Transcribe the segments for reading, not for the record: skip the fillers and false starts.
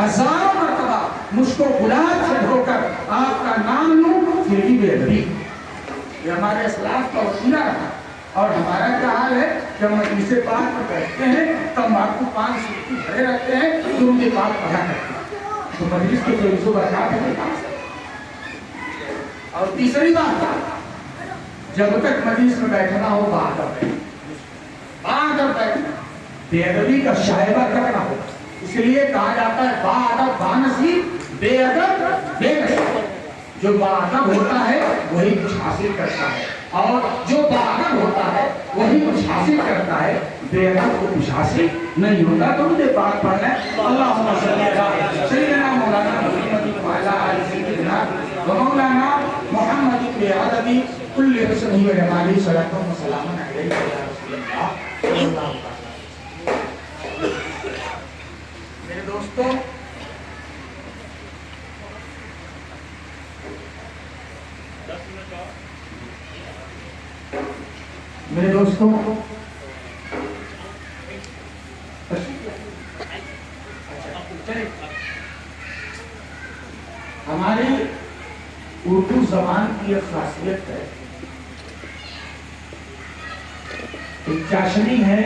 ہزاروں مرتبہ مجھ کو گلاب سے دھو کر آپ کا نام لوں پھر بھی بے ادبی۔ یہ ہمارے اسلاف کا وسیلہ رہا۔ اور ہمارا کیا حال ہے کہ ہم مجلس پاک پر بیٹھتے ہیں تمباکو پان سکتی بھرے رہتے ہیں درود پاک پڑھا کرتے ہیں، تو مجلس کے فیض و برکات ہے۔ اور تیسری بات، جب تک مجلس میں بیٹھنا ہو باادب بیٹھنا، بے ادبی کا شائبہ کرنا ہو۔ اس لیے کہا جاتا ہے باادب بانصیب، بے ادب بے نصیب۔ جو باادب ہوتا ہے وہی کچھ حاصل کرتا ہے، اور جو باادب ہوتا ہے وہی کچھ حاصل کرتا ہے، بے ادب کو کچھ حاصل نہیں ہوتا۔ تو مجھے بات پڑھنا ہے۔ اللہم صلی علی سیدنا مولانا محمد وعلی آل سیدنا مولانا محمد بعدد کل حسنہ و جمالہ صلاۃ و سلام علیک یا رسول اللہ۔ میرے دوستوں، ہماری اردو زبان کی ایک خاصیت ہے، ایک چاشنی ہے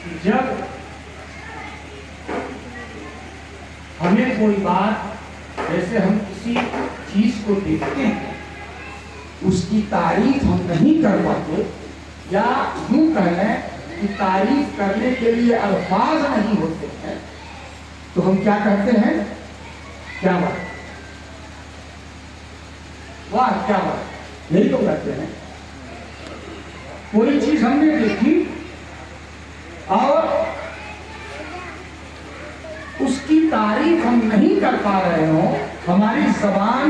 کہ جب ہمیں کوئی بات، جیسے ہم کسی چیز کو دیکھتے ہیں اس کی تعریف ہم نہیں کر پاتے، یا یوں کہنا کہ تعریف کرنے کے لیے الفاظ نہیں ہوتے ہیں، تو ہم کیا کہتے ہیں؟ کیا بات، واہ کیا بات، یہی تو کہتے ہیں۔ کوئی چیز ہم نے دیکھی اور اس کی تعریف ہم نہیں کر پا رہے ہوں، ہماری زبان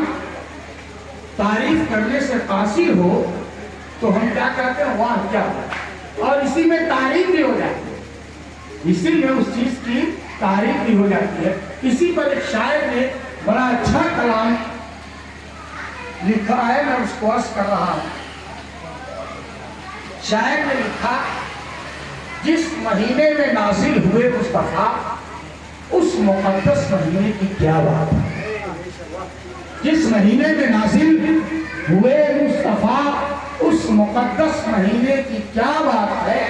تعریف کرنے سے قاصر ہو، تو ہم کیا کہتے ہیں؟ واہ کیا بات، اور اسی میں تعریف بھی ہو جاتی ہے، اسی میں اس چیز کی تعریف بھی ہو جاتی ہے۔ اسی پر ایک شاعر نے بڑا اچھا کلام لکھا ہے، میں اس کو عرض کر رہا ہوں۔ شاعر نے لکھا، جس مہینے میں نازل ہوئے مصطفیٰ اس مقدس مہینے کی کیا بات ہے۔ جس مہینے میں نازل ہوئے مصطفیٰ اس مقدس مہینے کی کیا بات ہے،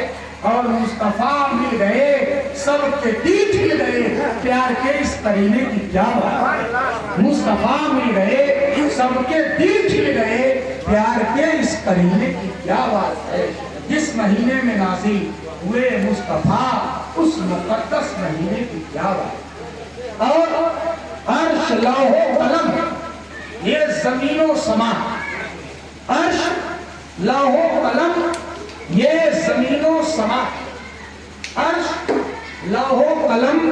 اور مصطفیٰ مل گئے سب کے دل کھل گئے پیار کے اس قرینے کی کیا بات ہے۔ مصطفیٰ مل گئے سب کے دل کھل گئے پیار کے اس قرینے کی کیا بات ہے۔ جس مہینے میں نازل ہوئے مصطفیٰ اس مقدس مہینے کی کیا بات، اور عرش لوح و قلم یہ زمین و سما، عرش لوح و قلم یہ زمین و سما، عرش لوح و قلم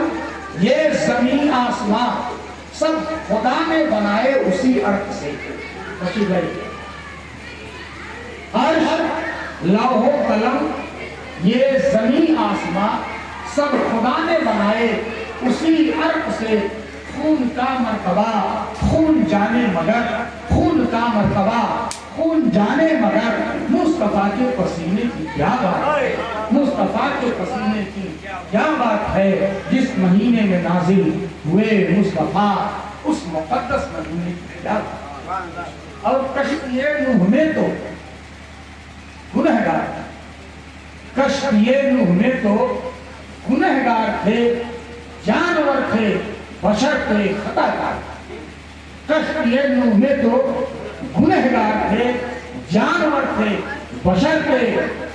یہ زمین آسمان، سب خدا نے بنائے اسی عرق سے۔ عرش لوح و قلم یہ زمین آسمان، سب خدا نے بنائے اسی عرق سے۔ خون کا مرتبہ خون جانے مگر، خون کا مرتبہ خون جانے مگر، مصطفیٰ کے پسینے کی کیا بات ہے، مصطفیٰ کے پسینے کی کیا بات ہے۔ جس مہینے میں نازل ہوئے مصطفیٰ اس مقدس مہینے کی کیا بات ہے۔ اور کشف نوح میں تو گنہگار، کشف نوح میں تو گنہگار تھے، جانور تھے، بشر تھے، خطا کار۔ کشف نوح میں تو گنہگار تھے، جانور تھے، بشر تھے،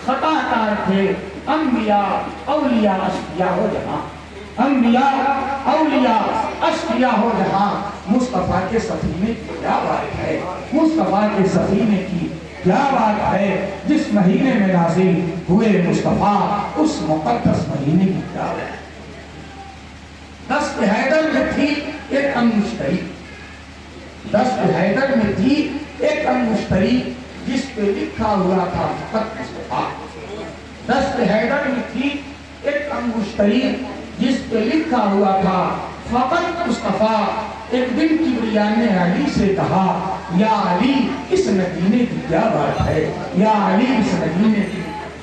خطا کار تھے۔ انبیاء اولیاء اشقیاء ہو جہاں، انبیاء اولیاء اشقیاء ہو جہاں، مصطفیٰ کے سفینے کی کیا بات ہے، مصطفیٰ کے سفینے کی کیا بات ہے۔ جس مہینے میں نازل ہوئے مصطفیٰ اس مقدس مہینے کی کیا بات ہے۔ دست حیدر میں تھی ایک انگشتری، دست حیدر میں تھی ایک انگشتری جس پہ لکھا ہوا تھا فقط مصطفیٰ۔ دست حیدر میں تھی ایک انگشتری جس پہ لکھا ہوا تھا فقط مصطفیٰ۔ ایک دن کبریا نے علی سے کہا، یا علی اس مدینے کی کیا بات ہے، یا علی اس مدینے کی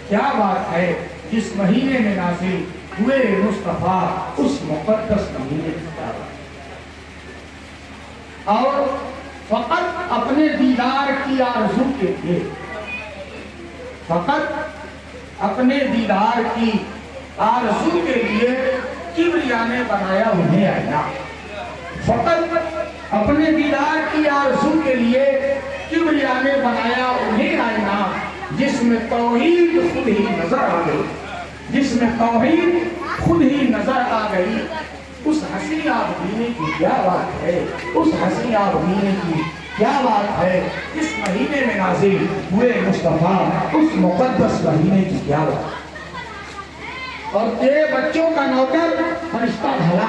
کیا بات ہے۔ جس مہینے میں نازل ہوئے مصطفیٰ اس مقدس مہینے کی کیا بات ہے۔ اور فقط اپنے دیدار کی آرزو کے لیے، فقط اپنے دیدار کی آرزو کے لیے کبریا نے بنایا انہیں آئینہ، فقط اپنے دیدار کی آرزو کے لیے کبریا نے بنایا انہیں آئینہ، جس میں توحید خود ہی نظر آ گئی، جس میں توحید خود ہی نظر آ گئی۔ اس حسین آبدینے کی کیا بات ہے، اس حسین آبدینے کی کیا بات ہے، اس مہینے میں نازل ہوئے مصطفیٰ، اس مقدس مہینے کی کیا بات ہے۔ اور تیرے بچوں کا نوکر فرشتہ بھلا،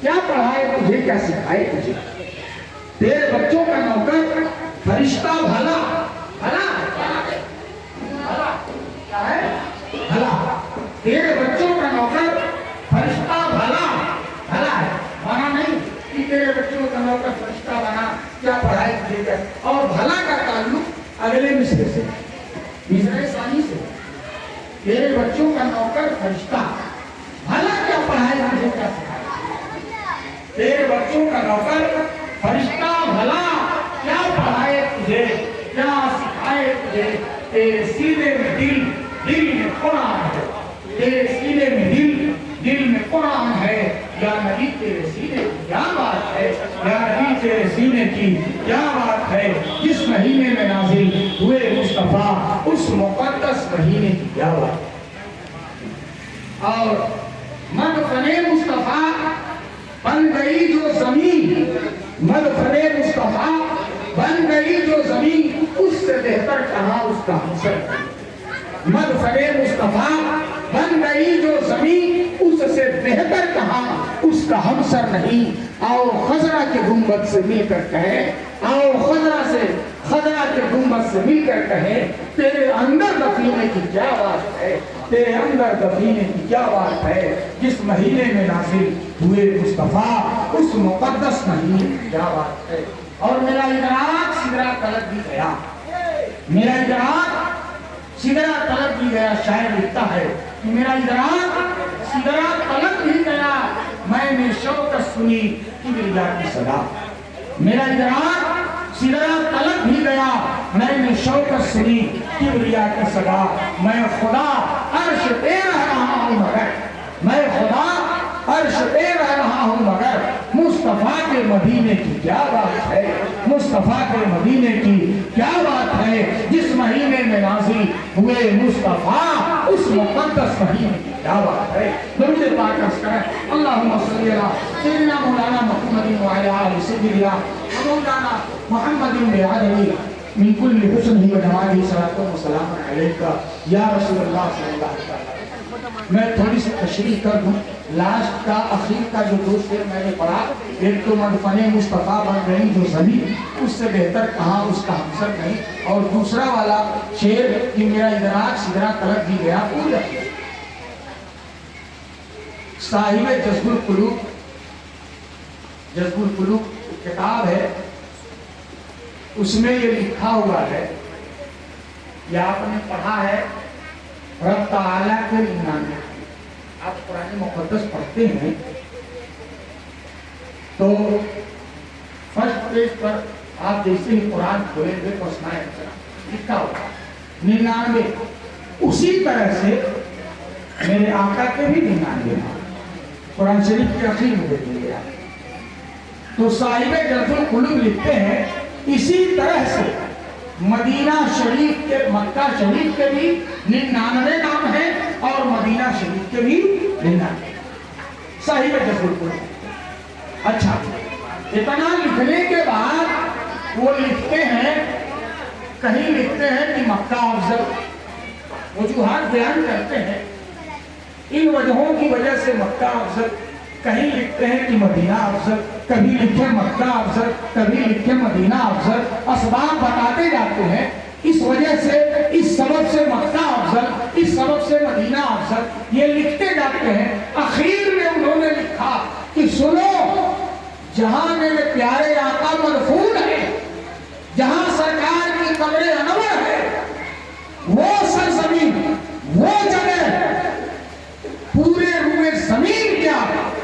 کیا پڑھائے تجھے، کیا سکھائے تجھے؟ تیرے بچوں کا نوکر فرشتہ بھلا، بھلا کیا ہے؟ بھلا، تیرے بچوں کا نوکر فرشتہ بھلا، بھلا ہے، بنا نہیں کہ تیرے بچوں کا نوکر فرشتہ بنا، کیا پڑھائے تجھے کیا؟ اور بھلا کا تعلق اگلے مصرے سے، مصرے ثانی سے، تیرے بچوں کا نوکر فرشتہ بھلا، کیا پڑھائے تجھے کیا سکھائے؟ تیرے بچوں کا نوکر فرشتہ بھلا، کیا پڑھائے تجھے کیا سکھائے تجھے؟ تیرے سینے میں دل، دل میں قرآن ہے، تیرے سینے میں دل، دل میں قرآن ہے۔ یا نبی تیرے سینے کی کیا بات ہے، یا نبی تیرے سینے کی کیا بات ہے، جس مہینے میں نازل ہوئے مصطفیٰ، اس مقدس مہینے کی کیا بات ہے۔ اور مدفن مصطفیٰ بن گئی جو زمین، مدفن مصطفیٰ بن گئی جو زمین، اس سے بہتر کہاں اس کا ہمسر۔ مدفن مصطفیٰ بن گئی جو زمین، اس سے بہتر کہاں اس کا ہمسر نہیں۔ آؤ خضرا کے گنبد سے مل کر کہے، آؤ خضرا کے گنبد سے مل کر کہے، تیرے اندر دفینے کی کیا بات ہے، تیرے اندر دفینے کی کیا بات ہے، جس مہینے میں نازل ہوئے مصطفیٰ، اس مقدس مہینے کی کیا بات ہے۔ اور میرا ادراک سدرا طلب بھی گیا، میرا ادراک سدرا طلب بھی گیا، شاعر لکھتا ہے کہ میرا ادراک سدرا طلب بھی گیا، میں نے شوقت سنی کبریا کی صدا۔ میرا ادراک سدرا طلب بھی گیا، میں نے شوقت سنی کبریا کی صدا۔ میں خدا عرش پہ رہ رہا ہوں مگر، میں خدا عرش پہ رہ رہا ہوں مگر، مصطفیٰ کے مدینے کی کیا بات ہے، مصطفیٰ کے مدینے کی کیا بات ہے، جس مہینے میں نازل ہوئے مصطفیٰ، اس مقدس مہینے کی کیا بات ہے۔ درود پاک عرض کریں، اللہم صلی علی سیدنا مولانا محمد وعلی آل سیدنا مولانا محمد بعدد من کل حسن و جمال صلاۃ و سلام علیک یا رسول اللہ صلی اللہ علیہ وسلم۔ میں تھوڑی سی تشریح کر دوں، لاسٹ کا اخیر کا جو دو شعر میں نے پڑھا، ایک تو مدفن مصطفیٰ بن گئی جو زمین، اس سے بہتر کہاں اس کا ہمسر نہیں، اور دوسرا والا شعر کہ میرا ادراک سدرا طلب بھی گیا، پورا صاحب جذب القلوب، جذب القلوب کتاب ہے، اس میں یہ لکھا ہوا ہے، یہ آپ نے پڑھا ہے، رب تعالیٰ کے نام، آپ قرآن مقدس پڑھتے ہیں تو فرسٹ پیج پر آپ جیسے ہی قرآن کھولیں گے تو اسماء لکھا ہوگا 99، اسی طرح سے میرے آقا کے بھی 99 قرآن شریف کے اخیر میں دیکھیں گے آپ، تو صاحب جذب القلوب لکھتے ہیں اسی طرح سے مدینہ شریف کے، مکہ شریف کے بھی 99 نام ہیں اور مدینہ شریف کے بھی 99 صاحب جذب القلوب۔ اچھا، اتنا لکھنے کے بعد وہ لکھتے ہیں، کہیں لکھتے ہیں کہ مکہ افضل، وجوہات بیان کرتے ہیں، ان وجہوں کی وجہ سے مکہ افضل، کہیں لکھتے ہیں کہ مدینہ افضل، کبھی لکھے مکہ افضل، کبھی لکھے مدینہ افضل، اسباب بتاتے جاتے ہیں، اس وجہ سے، اس سبب سے مکہ افضل، اس سبب سے مدینہ افضل، یہ لکھتے جاتے ہیں۔ اخیر میں انہوں نے لکھا کہ سنو، جہاں میرے پیارے آقا مدفون ہے، جہاں سرکار کی قبر انور ہے، وہ سرزمین، وہ جگہ پورے روئے زمین کیا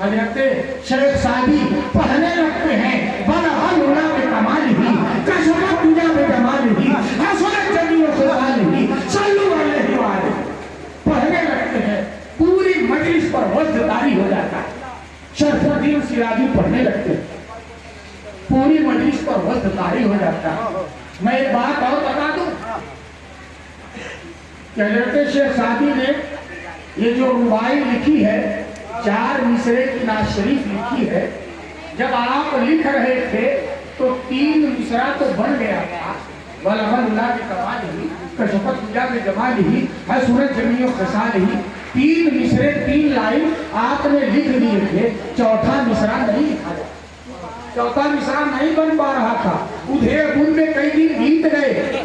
حضرت شیخ سعدی پڑھنے لگتے ہیں بلغ العلا بکمالہ کشفت دجا بجمالہ حسنت جمیع خصالہ صلو علیہ وآلہ. پڑھنے لگتے ہیں پوری مجلس پر وجد طاری ہو جاتا ہے. شرف الدین سراجی پڑھنے لگتے ہیں پوری مجلس پر وجد طاری ہو جاتا ہے. میں ایک بات اور بتا دوں کہ حضرت شیخ سعدی نے یہ جو رباعی لکھی ہے 4 مصرے کی نعت شریف لکھی ہے، جب آپ لکھ رہے تھے تو 3 مصرع تو بن گیا تھا. بلغ العلا بکمالہ کشفت دجا بجمالہ حسنت جمیع خصالہ. 3 مصرے 3 لائن آپ نے لکھ دیے تھے، چوتھا مصرع نہیں لکھا جاتا. چوتھا مصرع نہیں بن پا رہا تھا. ادھیر بن میں کئی دن بیت گئے.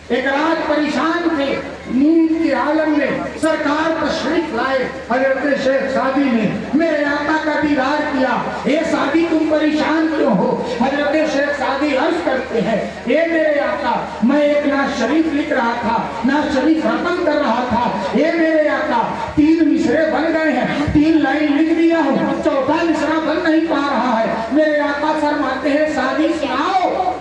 ایک رات پریشان تھے نیند کے عالم میں. سرکار تشریف لائے. حضرت شیخ سعدی نے میرے آقا کا دیدار کیا. اے سعدی تم پریشان کیوں ہو؟ حضرت شیخ سعدی عرض کرتے ہیں اے میرے آقا میں ایک نعت شریف لکھ رہا تھا، نعت شریف ختم کر رہا تھا. اے میرے آقا 3 مصرے بن گئے ہیں، 3 لائن لکھ دیا ہوں، چوتھا مصرع بن نہیں پا رہا ہے. میرے آقا فرماتے ہیں سعدی سناؤ،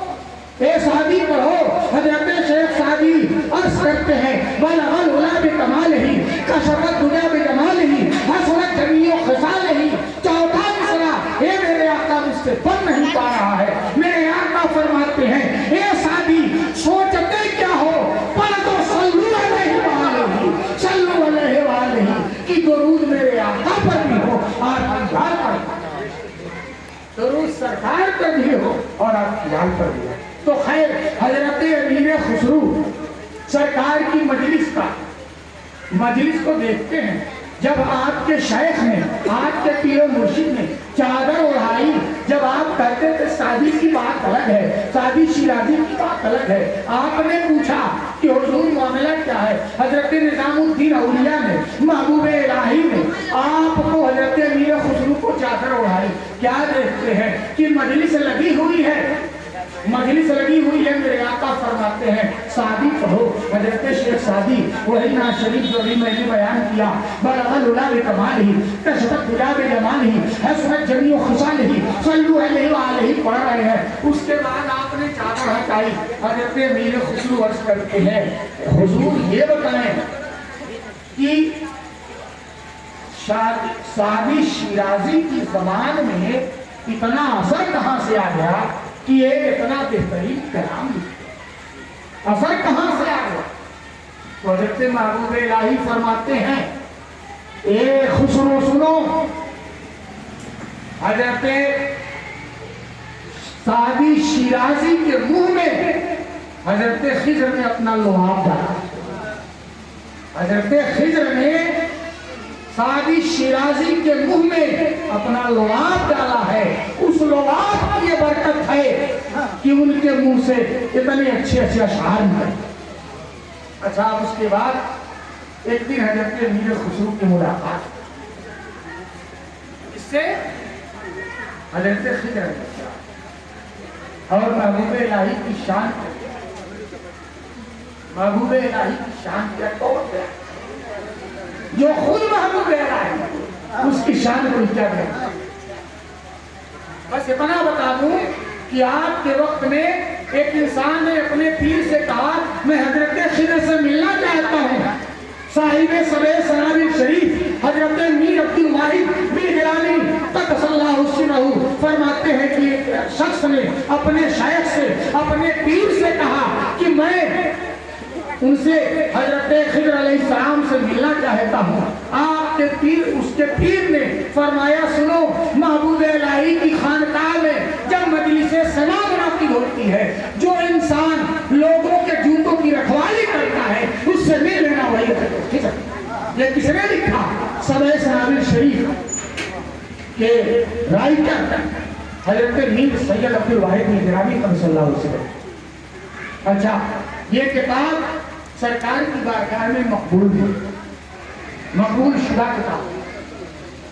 اے سعدی پڑھو. حضرت شیخ سعدی عرض کرتے ہیں بلغ العلا بکمالہ کشفت دجا بجمالہ حسنت جمیع خصالہ. چوتھا مصرع اے میرے آقا مجھ سے بن نہیں پا رہا ہے. میرے آقا فرماتے ہیں اے سعدی سوچتے کیا ہو، پڑھ دو صلو علیہ وآلہ صلو علیہ وآلہ کی درود میرے آقا پر بھی ہو اور انجال پر بھی، درود سرکار پر بھی ہو اور انجال پر بھی ہو. تو خیر حضرت امیر خسرو سرکار کی مجلس کو دیکھتے ہیں. جب آپ کے شیخ نے، آپ کے پیر و مرشد نے چادر اڑائی، جب آپ کہتے تھے سعدی کی بات الگ ہے، سعدی شیرازی کی بات الگ ہے، آپ نے پوچھا کہ حضور معاملہ کیا ہے؟ حضرت نظام الدین اولیاء نے، محبوب الہی نے آپ کو، حضرت امیر خسرو کو چادر اڑائی. کیا دیکھتے ہیں کہ مجلس لگی ہوئی ہے، مجلس لگی ہوئی ہے. میرے آقا فرماتے ہیں سعدی پڑھو. حضرت شیخ سعدی وہی نعت شریف جو ابھی میں نے بیان کیا بلغ العلا بکمالہ کشفت دجا بجمالہ حسنت جمیع خصالہ صلو علیہ وآلہ پڑھ رہے ہیں. اس کے بعد آپ نے چادر ہٹائی. حضرت امیر خسرو عرض کرتے ہیں حضور یہ بتائیں کہ سعدی شیرازی کی زبان میں اتنا اثر کہاں سے آ گیا کہ یہ اتنا بہترین کلام لکھتے؟ اثر کہاں سے آ گیا؟ تو حضرت محبوب الہی فرماتے ہیں اے خسرو سنو، حضرت سعدی شیرازی کے منہ میں حضرت خضر نے اپنا لعاب ڈالا. حضرت خضر نے سعدی شیرازی کے منہ میں اپنا لعاب ڈالا ہے. اس لعاب کی یہ برکت ہے کہ ان کے منہ سے اتنے اچھے اشعار نکلے. اچھا اب اس کے بعد ایک دن حضرت امیر خسرو کی ملاقات، اس سے حضرت خضر اور محبوب الہی کی شان، محبوب الہی کی شان کیا توڑ گیا. جو خود محبوب الہی اس کی شان کو کیا گیا. بس اتنا بتا دوں کہ آپ کے وقت میں ایک انسان نے اپنے پیر سے کہا میں حضرت خضر سے ملنا چاہتا ہوں. صاحب سبع سنابل شریف حضرت میر عبد الواحد بن گیلانی قدس اللہ سرہ فرماتے ہیں کہ ایک شخص نے اپنے شیخ سے، اپنے پیر سے کہا کہ میں ان سے حضرت خضر علیہ السلام سے ملنا چاہتا ہوں. آپ کے پیر، اس کے پیر نے فرمایا سنو، محبوب الہی کی خانقاہ میں جب مجلس سنا منعقد ہوتی ہے، جو انسان لوگوں کے جوتوں کی رکھوالی کرتا ہے اس سے مل لینا وہی ہے. یہ کس نے لکھا؟ سبع سنابل شریف کے رائٹر حضرت میر سید عبد الواحد بن گیلانی قدس اللہ سرہ. اچھا یہ کتاب سرکار کی بارگاہ میں مقبول شدہ کتاب.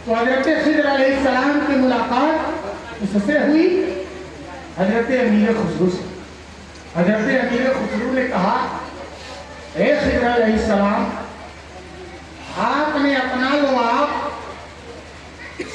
تو حضرت خضر علیہ السلام کی ملاقات اس سے ہوئی حضرت امیر خسرو سے. حضرت امیر خسرو نے کہا اے خضر علیہ السلام، آپ نے اپنا لعاب